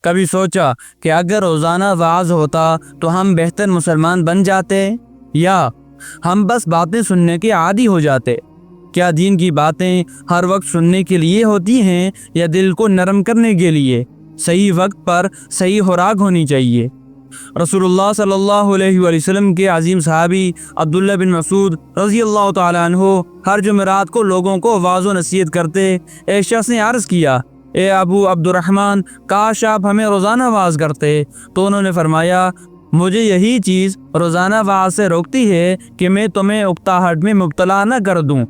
کبھی سوچا کہ اگر روزانہ واعظ ہوتا تو ہم بہتر مسلمان بن جاتے، یا ہم بس باتیں سننے کے عادی ہو جاتے؟ کیا دین کی باتیں ہر وقت سننے کے لیے ہوتی ہیں یا دل کو نرم کرنے کے لیے؟ صحیح وقت پر صحیح خوراک ہونی چاہیے۔ رسول اللہ صلی اللہ علیہ وآلہ وسلم کے عظیم صحابی عبداللہ بن مسعود رضی اللہ تعالیٰ عنہ ہر جمعرات کو لوگوں کو واعظ و نصیحت کرتے۔ ایک شخص نے عرض کیا، اے ابو عبد الرحمن، کاش آپ ہمیں روزانہ واعظ کرتے۔ تو انہوں نے فرمایا، مجھے یہی چیز روزانہ واعظ سے روکتی ہے کہ میں تمہیں اکتاہٹ میں مبتلا نہ کر دوں۔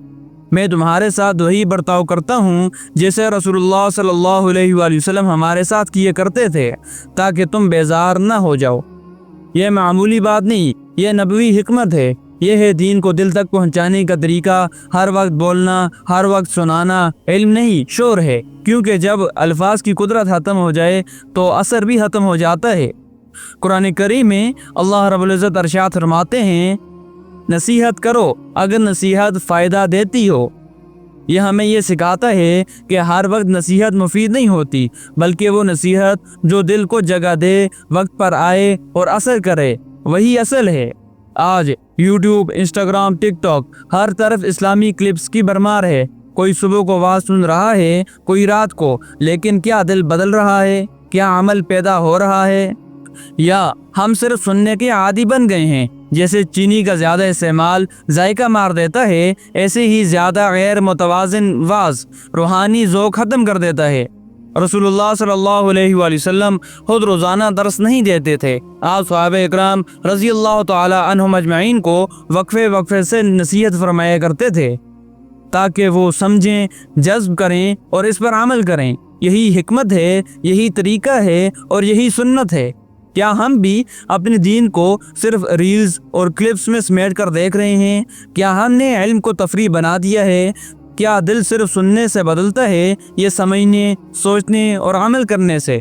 میں تمہارے ساتھ وہی برتاؤ کرتا ہوں جیسے رسول اللہ صلی اللہ علیہ وآلہ وسلم ہمارے ساتھ کیے کرتے تھے، تاکہ تم بیزار نہ ہو جاؤ۔ یہ معمولی بات نہیں، یہ نبوی حکمت ہے۔ یہ ہے دین کو دل تک پہنچانے کا طریقہ۔ ہر وقت بولنا، ہر وقت سنانا علم نہیں، شور ہے، کیونکہ جب الفاظ کی قدرت ختم ہو جائے تو اثر بھی ختم ہو جاتا ہے۔ قرآن کریم میں اللہ رب العزت ارشاد فرماتے ہیں، نصیحت کرو اگر نصیحت فائدہ دیتی ہو۔ یہ ہمیں یہ سکھاتا ہے کہ ہر وقت نصیحت مفید نہیں ہوتی، بلکہ وہ نصیحت جو دل کو جگہ دے، وقت پر آئے اور اثر کرے، وہی اصل ہے۔ آج یوٹیوب، انسٹاگرام، ٹک ٹاک، ہر طرف اسلامی کلپس کی بھرمار ہے۔ کوئی صبح کو واعظ سن رہا ہے، کوئی رات کو، لیکن کیا دل بدل رہا ہے؟ کیا عمل پیدا ہو رہا ہے؟ یا ہم صرف سننے کے عادی بن گئے ہیں؟ جیسے چینی کا زیادہ استعمال ذائقہ مار دیتا ہے، ایسے ہی زیادہ غیر متوازن واعظ روحانی ذوق ختم کر دیتا ہے۔ رسول اللہ صلی اللہ علیہ وآلہ وسلم خود روزانہ درس نہیں دیتے تھے۔ آپ صحابہ اکرام رضی اللہ تعالی عنہم اجمعین کو وقفے وقفے سے نصیحت فرمایا کرتے تھے، تاکہ وہ سمجھیں، جذب کریں اور اس پر عمل کریں۔ یہی حکمت ہے، یہی طریقہ ہے اور یہی سنت ہے۔ کیا ہم بھی اپنے دین کو صرف ریلز اور کلپس میں سمیٹ کر دیکھ رہے ہیں؟ کیا ہم نے علم کو تفریح بنا دیا ہے؟ کیا دل صرف سننے سے بدلتا ہے، یہ سمجھنے، سوچنے اور عمل کرنے سے؟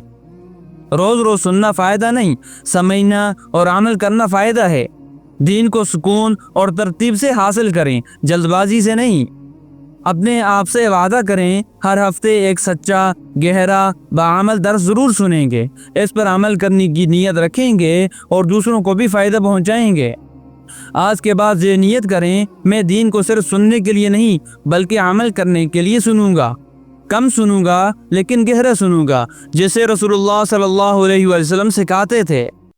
روز روز سننا فائدہ نہیں، سمجھنا اور عمل کرنا فائدہ ہے۔ دین کو سکون اور ترتیب سے حاصل کریں، جلد بازی سے نہیں۔ اپنے آپ سے وعدہ کریں، ہر ہفتے ایک سچا، گہرا، بعمل درس ضرور سنیں گے، اس پر عمل کرنے کی نیت رکھیں گے اور دوسروں کو بھی فائدہ پہنچائیں گے۔ آج کے بعد یہ نیت کریں، میں دین کو صرف سننے کے لیے نہیں بلکہ عمل کرنے کے لیے سنوں گا۔ کم سنوں گا لیکن گہرا سنوں گا، جیسے رسول اللہ صلی اللہ علیہ وسلم سکھاتے تھے۔